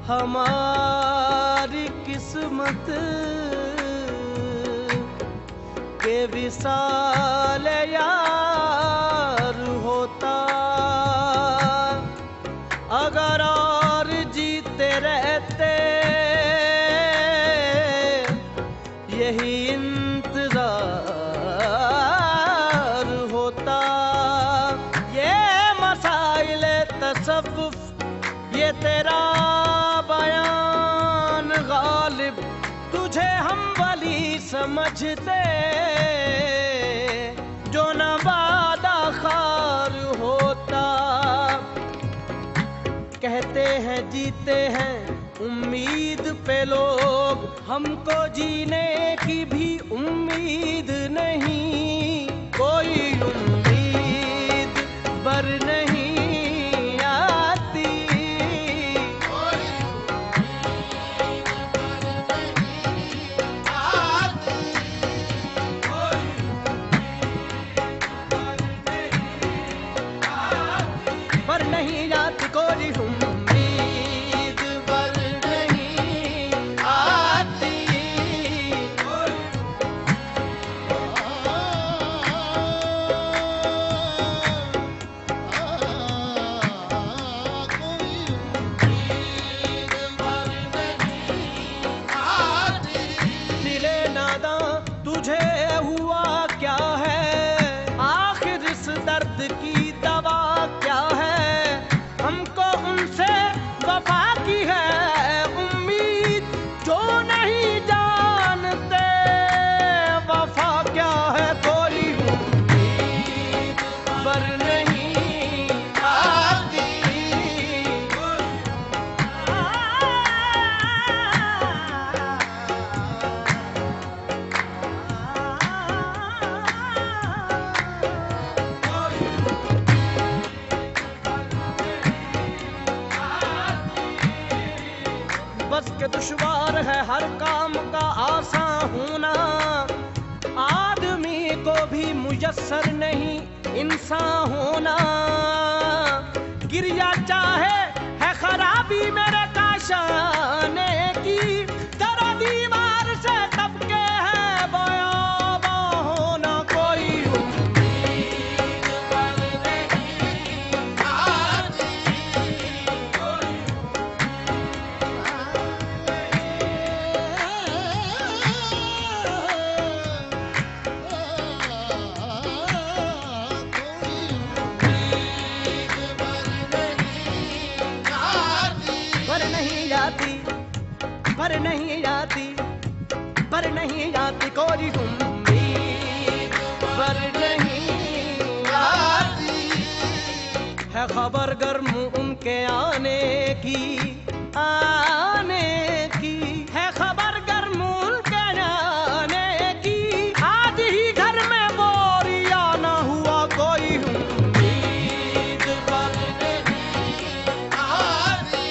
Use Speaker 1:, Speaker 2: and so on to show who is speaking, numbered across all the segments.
Speaker 1: हमारी किस्मत के विशाल यार होता, अगर और जीते रहते यही इंतजार होता। ये मसाइले तसव्वुफ, ये तेरा बयान गालिब, तुझे हम वली समझते जो न वादा खार होता। कहते हैं जीते हैं उम्मीद पे लोग, हमको जीने की भी उम्मीद नहीं। कोई उम्मीद बर नहीं कोई उम्मीद बर नहीं आती। दिले नादा तुझे हुआ क्या है, आखिर इस दर्द की दवा क्या है। हमको उनसे वफा की है उम्मीद, जो नहीं जानते वफा क्या है। कोई उम्मीद पर नहीं आती। बस के दुश्वार है हर काम का आसान होना, आदमी को भी मुयस्सर नहीं इंसान होना। गिरिया चाहे है खराबी मेरे काशाने की, जरा दीवार से टपके है बयाबा होना। कोई उम्मीद पर नहीं आती। पर नहीं आती, पर नहीं आती। कोई उम्मीद पर नहीं आती। है खबर गर्म उनके आने की, आने की है खबर गर्म उनके आने की। आज ही घर में बोरिया न हुआ। कोई उम्मीद पर नहीं आती।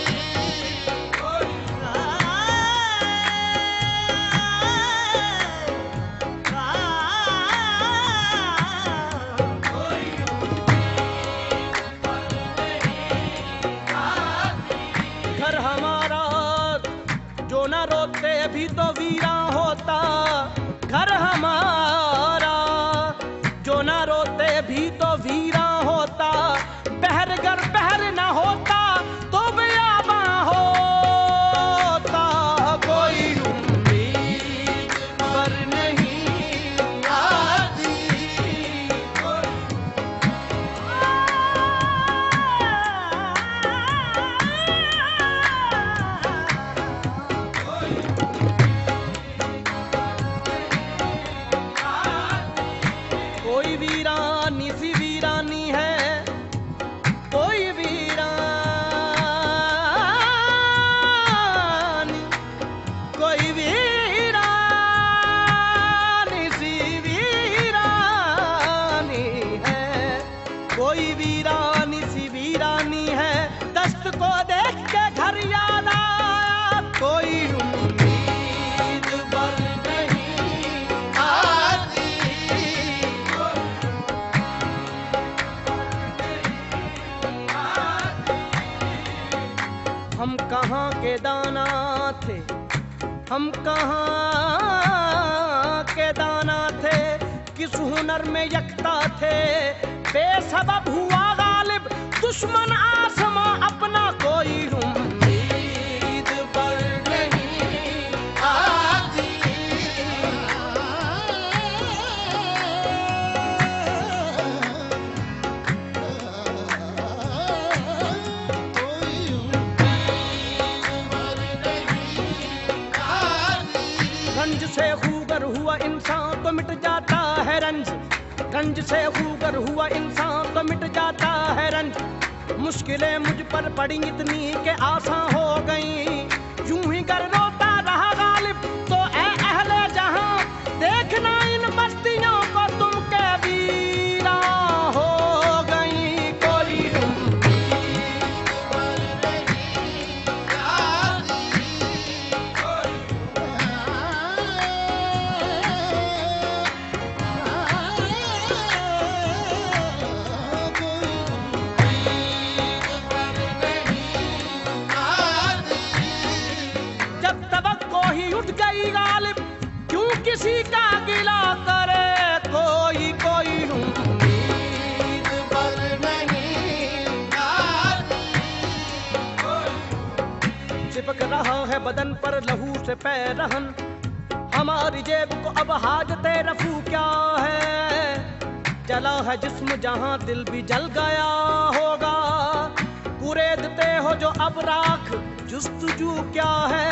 Speaker 1: के दाना थे, हम कहाँ के दाना थे, किस हुनर में यकता थे। बेसबब हुआ गालिब दुश्मन आसमां अपना, कोई उम्मीद पर नहीं आती। रंज से खूगर हुआ इंसान तो मिट जाता है रंज, रंज से खूगर हुआ इंसान तो मिट जाता है रंज। मुश्किलें मुझ पर पड़ी इतनी के आसान हो गई, यूं ही कर रोता रहा गालिब तो ऐ अहले जहां, देखना इन बस्तियों को तुम के वीरा हो गई। कोई गई गालिब क्यों किसी का गिला करे, कोई कोई उम्मीद पर नहीं आती। चिपक रहा है बदन पर लहू से पैरहन, हमारी जेब को अब हाजते रफू क्या है। जला है जिस्म जहां दिल भी जल गया होगा, कुरेदते हो जो अब राख जुस्तजू क्या है।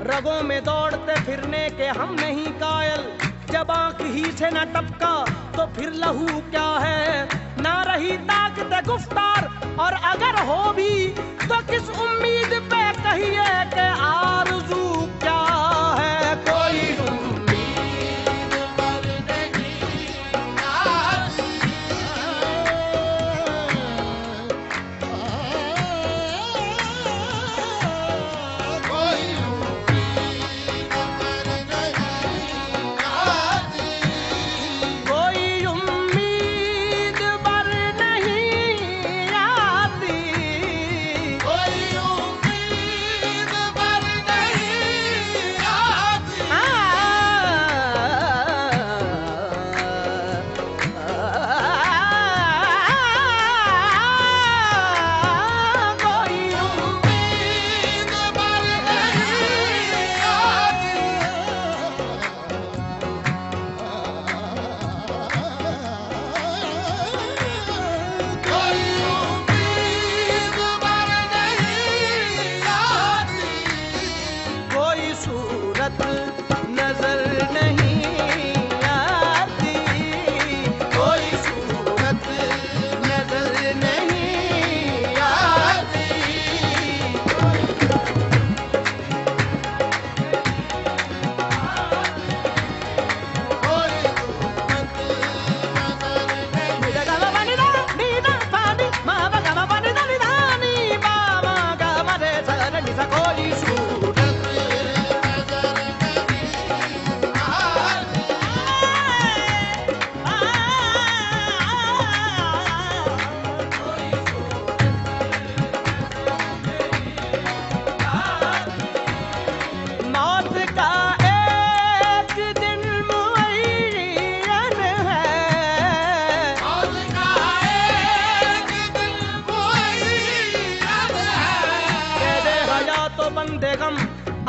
Speaker 1: रगों में दौड़ते फिरने के हम नहीं कायल, जब आंख ही से न टपका तो फिर लहू क्या है। ना रही ताकत गुफ्तार और अगर हो भी तो किस उम्मीद पे कहिए कि आरज़ू क्या है। कोई उम्मीद पर नहीं आती।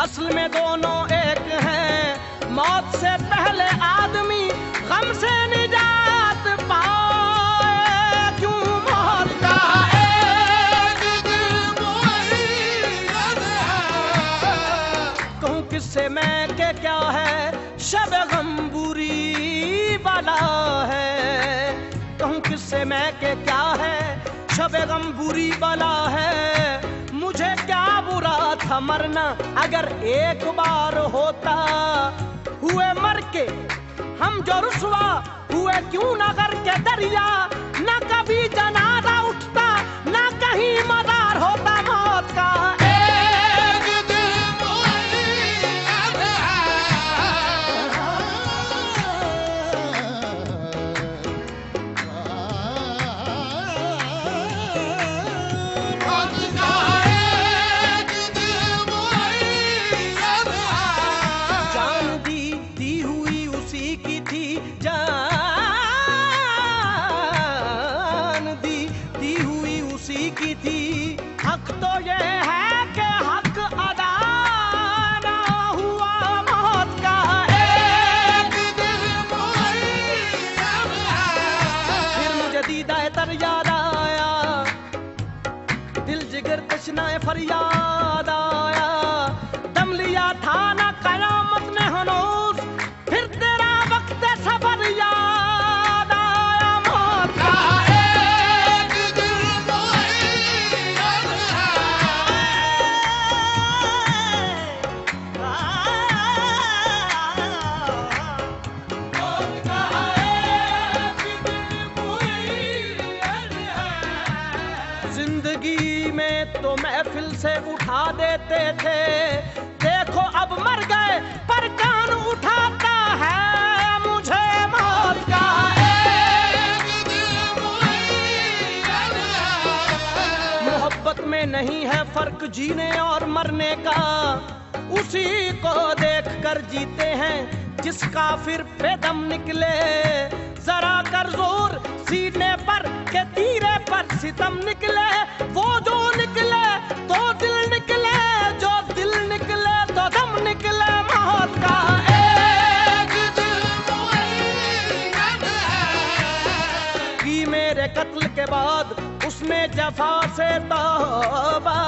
Speaker 1: असल में दोनों एक हैं। मौत से पहले आदमी गम से निजात पाए, क्यों मौत का एक दिल मुअय्यन है। कहूँ किससे मैं के क्या है, शब गम बुरी बला है। कहूँ किससे मैं के क्या है, शब गम बुरी बला है। मुझे क्या बुरा था मरना अगर एक बार होता। हुए मर के हम जो रुसवा हुए, क्यों न करके दरिया न कभी जनाजा उठता, न कहीं मदार होता। मौत का एक दिल मुअय्यन है। जान दी हुई उसी की थी। हक तो ये है कि हक अदा ना हुआ, मौत का एक दिन मुअय्यन है। फिर मुझे दीदाए तर याद आया, दिल जिगर तशनाए फरियाद आया। दम लिया था ना कयामत ने हनूज, फिर तेरा वक्त सफर याद आया। मौत का एक दिन मुअय्यन है। मौत का एक दिन मुअय्यन है। जिंदगी में तो महफिल से उठा देते थे, देखो अब मर गए पर कान उठाता है मुझे। मौत का एक दिन मुअय्यन है। मोहब्बत में नहीं है फर्क जीने और मरने का, उसी को देख कर जीते हैं जिस काफिर पे दम निकले। जरा कर जोर सीने पर के तीरे पर सितम निकले, वो जो निकले तो दिल निकले, जो दिल निकले तो दम निकले। मौत का एक दिन मुअय्यन है। कि मेरे कत्ल के बाद उसने जफा से तौबा,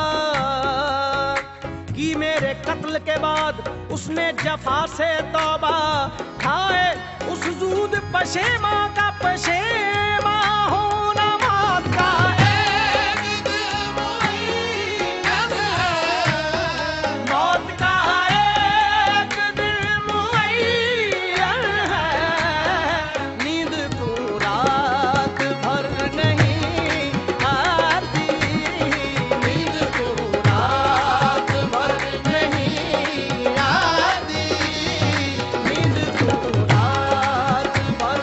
Speaker 1: कि मेरे कत्ल के बाद उसने जफा से तौबा। खाए उस जूद पशेमा का पशेमा होना। मौत का एक दिन मुअय्यन है। मौत का एक दिन मुअय्यन है। नींद को रात भर नहीं आती, नींद को रात भर नहीं आती, नींद को रात भर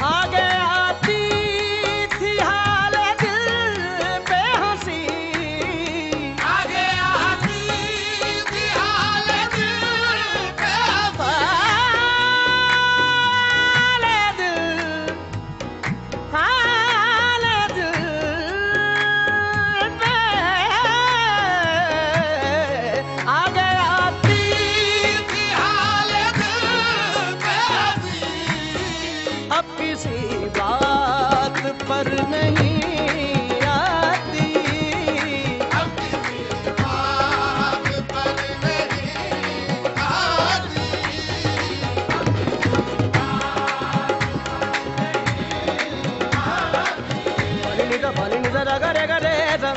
Speaker 1: आगे आती थी हाल दिल पे हंसी, आगे आती थी हाल दिल पे हाल दिल, हाल दिल पे आगे आती थी हाल दिल पे हंसी। अब किसी बात पर नहीं आती, अब किसी बात पर नहीं आती। बाली निजा रगा रे गा रे सा,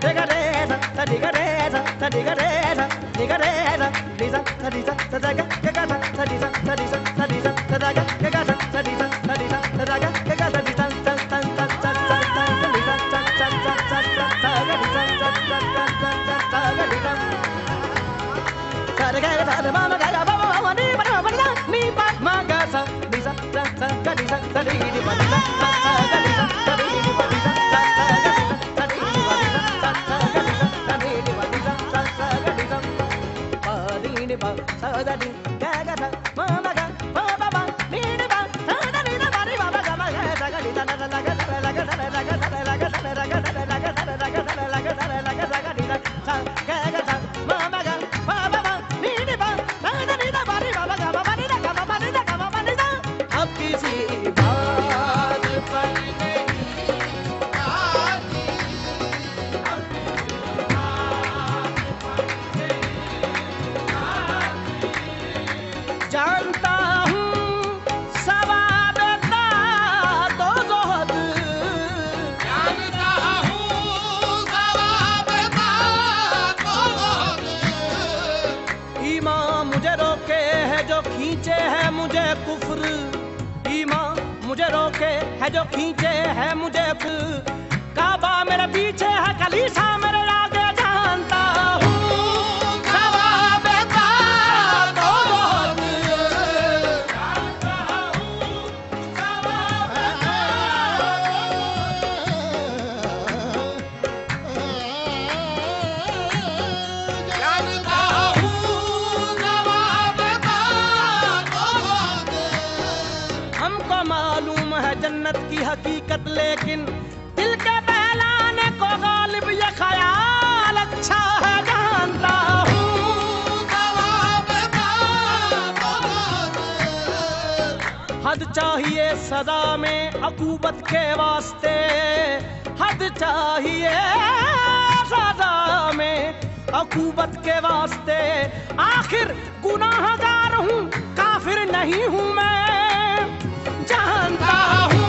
Speaker 1: रे गा रे सा, सा डी गा रे सा, सा डी गा रे सा, डी गा रे सा, डी सा, सा डी सा, सा दा गा गा सा, सा डी सा, सा डी सा, सा डी सा, सा दा गा गा सा, सा डी सा, सा डी सा, सा दा गा सा, सा डी सा, सा सा सा सा सा सा सा डी सा, सा सा सा सा सा सा गा डी सा, सा सा सा सा सा सा गा डी सा। सा रे गा सा रे मा मा गा गा बा बा मा नी बा मा नी नी बा मा गा सा डी सा, सा सा गा डी सा, सा डी डी बा डी सा, सा सा गा डी सा, सा डी डी बा डी सा, सा सा गा डी सा, सा डी डी बा डी सा, सा सा गा डी सा, सा डी डी बा डी सा, सा सा गा डी सा। बा डी डी बा सा दा डी गा गा सा मा मा गा बा बा बा नी डी बा सा दा डी दा बा डी बा बा गा मा गा सा गा डी सा ला ला ला गा सा ला गा सा ला गा सा ला गा सा ला गा सा ला गा सा ला गा सा ला गा सा ला गा सा गा डी सा सा गा गा सा मा मा गा बा बा बा नी डी बा सा दा डी दा बा डी बा बा गा बा डी दा गा बा डी दा गा बा डी दा। अब किसी बात पर नहीं आती, जानता हूँ सवाब का तो जोहद, जानता हूँ सवाब का तो जोहद। ईमान मुझे रोके है जो खींचे है मुझे कुफ्र, ईमान मुझे रोके है जो खींचे है मुझे कुफ्र। काबा मेरे पीछे है कलीसा मेरे आगे, जानता हूँ सवाब का तो जोहद। जन्नत की हकीकत, लेकिन दिल के बहलाने को गालिब ये ख्याल अच्छा है जानता हूँ। हद चाहिए सजा में अकूबत के वास्ते, हद चाहिए सजा में अकूबत के वास्ते। आखिर गुनाहगार हूँ, काफिर नहीं हूँ मैं, जानता हूँ।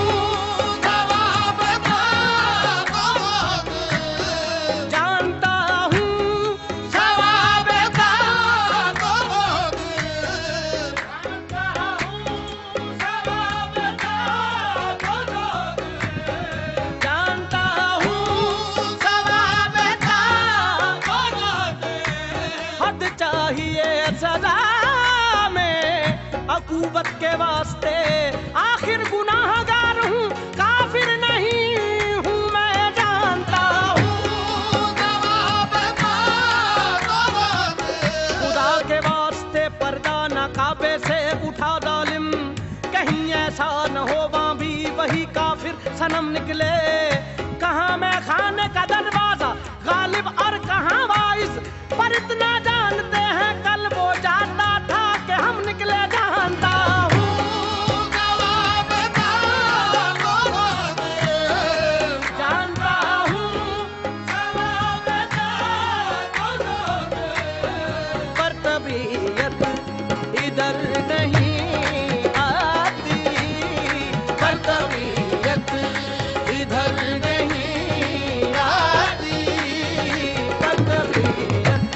Speaker 1: अकूबत के वास्ते आखिर गुनाहगार हूँ, काफिर नहीं हूँ मैं, जानता हूँ। खुदा के वास्ते पर्दा न काबे से उठा जालिम, कहीं ऐसा न हो वहाँ भी वही काफिर सनम निकले। कहाँ मैं खाने का दरवाजा गालिब और कहाँ वाइस, पर इतना जानते हैं कल वो जाता था कि हम निकले, जानता हूँ। जानता हूँ पर तबीयत इधर नहीं आती, पर तबीयत इधर नहीं आती, पर तबीयत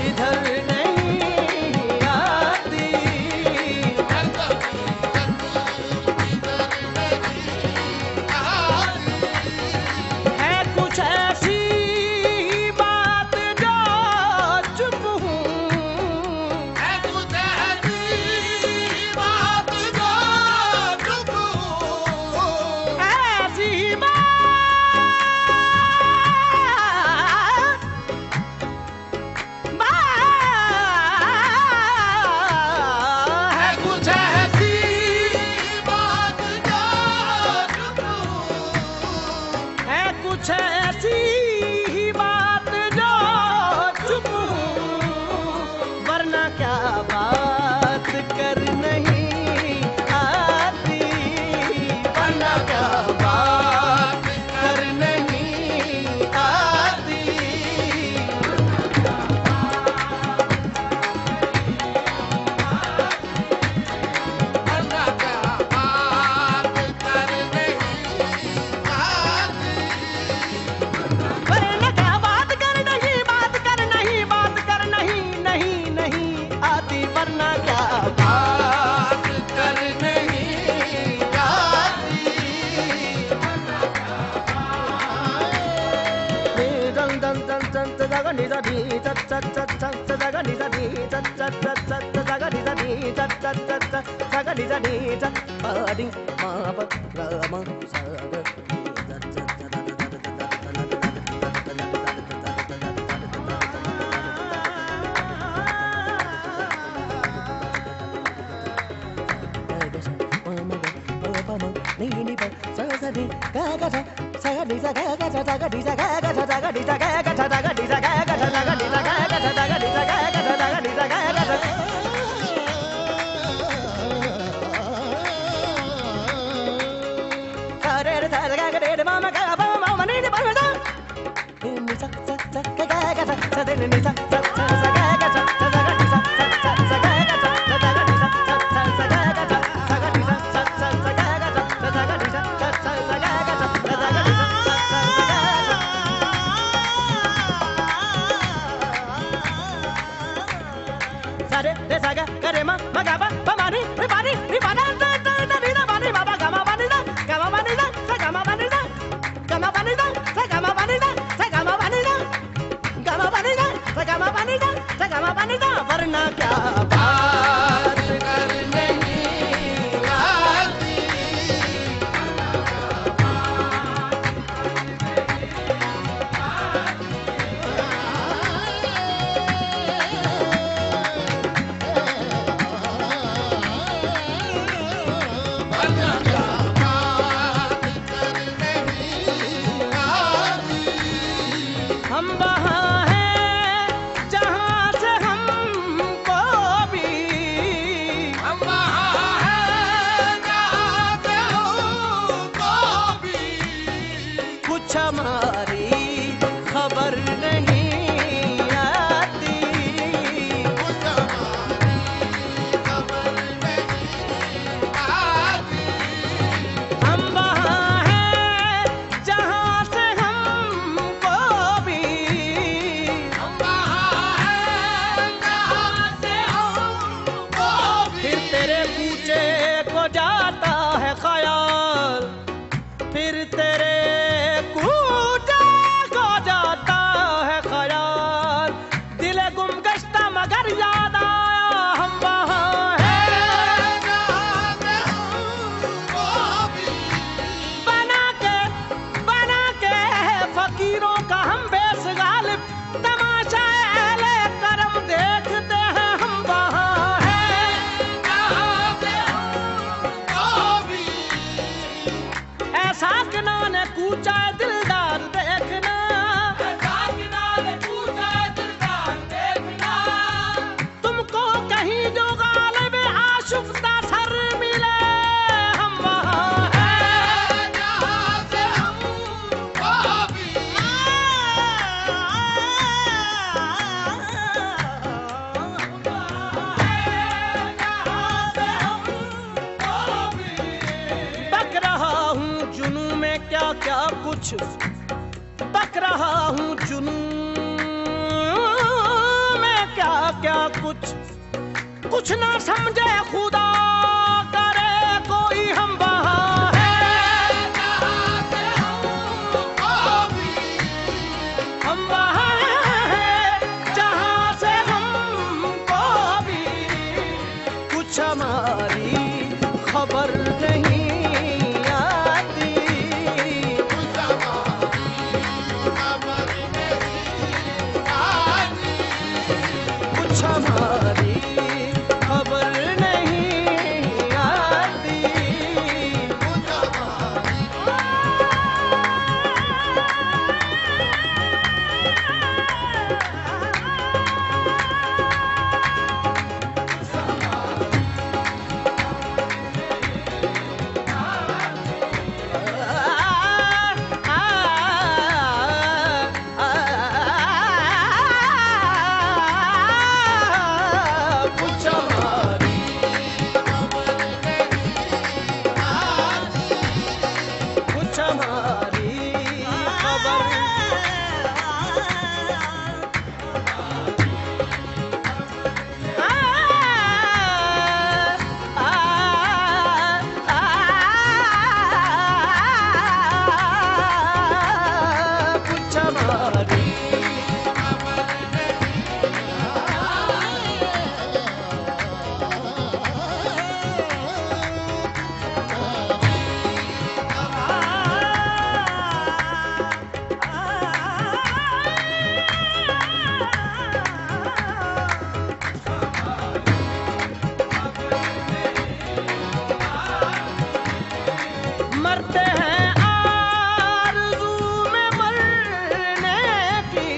Speaker 1: इधर नहीं आती। है कुछ ऐसी बात जो चुप हूँ, है कुछ ऐसी बात जो चुप हूँ, ऐसी बात है कुछ ऐसी बात जो चुप हूँ, है कुछ ऐसी बात जो चुप हूँ, वरना क्या बात कर नहीं आती, वरना क्या बात कर नहीं आती। वरना क्या बात कर नहीं आती, वरना क्या बात कर नहीं, बात कर नहीं, बात कर नहीं, नहीं नहीं आती, वरना क्या बात कर नहीं आती। दं दं दं दं तगा निजा दी तत तत तत तत तगा निजा दी तत तत तत तत तगा निजा दी तत तत तत तत तगा निजा दी तत पादी मा प ग म सा ग वरना क्या बात कर नहीं आती। हमारी खबर नहीं आती।
Speaker 2: कुछ हमारी खबर नहीं आती।
Speaker 1: हम वहाँ हैं जहाँ से हमको भी,
Speaker 2: हम वहाँ हैं जहाँ से हमको भी।
Speaker 1: फिर तेरे कूचे को जाता है ख्याल, फिर तेरे कूचे को जाता है ख्याल। दिल गुम गश्ता मगर याद आया हम वहाँ हैं
Speaker 2: जहाँ से हमको भी।
Speaker 1: बना के फकीरों का हम बेस गालिब, तमाशा अहले करम देखते हैं हम वहाँ हैं
Speaker 2: जहाँ से हमको भी।
Speaker 1: ऐसा किनारे कूचा दिलदार देखना, तुमको कहीं जो गालिब आशुफ्ता सर मिले हम वहाँ हैं
Speaker 2: जहाँ से हमको भी।
Speaker 1: तक रहा हूँ जुनू में क्या क्या कुछ, तक रहा हूँ जुनू में क्या क्या कुछ ना समझे खुदा करे कोई हम वहाँ हैं
Speaker 2: जहाँ से हमको भी।
Speaker 1: हम वहाँ हैं जहाँ से हमको भी कुछ हमारी खबर नहीं आती।
Speaker 2: कुछ हमारी खबर नहीं आती।
Speaker 1: कुछ हमारी खबर नहीं आती।
Speaker 2: कुछ हमारी
Speaker 1: कुछ हमारी
Speaker 2: खबर नहीं आती।
Speaker 1: कुछ हमारी खबर कुछ हमारी मरते हैं आरज़ू में मरने की,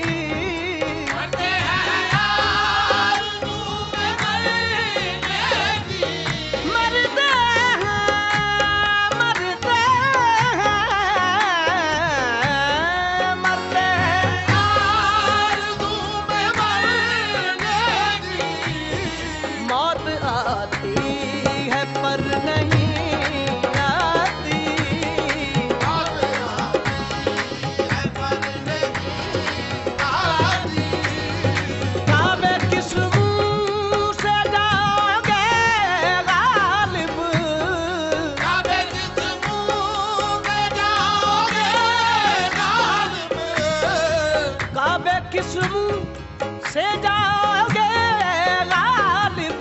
Speaker 2: मरते हैं आरज़ू में मरने की।
Speaker 1: मरते हैं मरते हैं
Speaker 2: आरज़ू में मरने की।
Speaker 1: मौत आती है पर नहीं आती। काबे किस मुंह से जाओगे गालिब, काबे किस मुंह से जाओगे गालिब।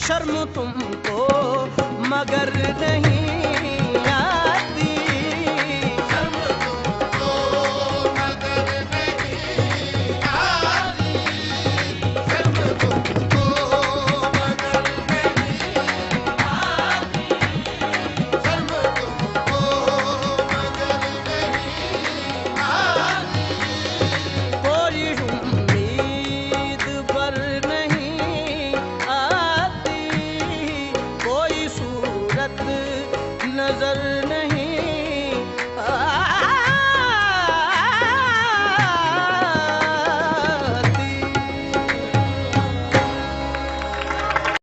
Speaker 1: शर्म तुमको मगर नहीं आती। कोई उम्मीद पर नहीं आती, कोई सूरत नजर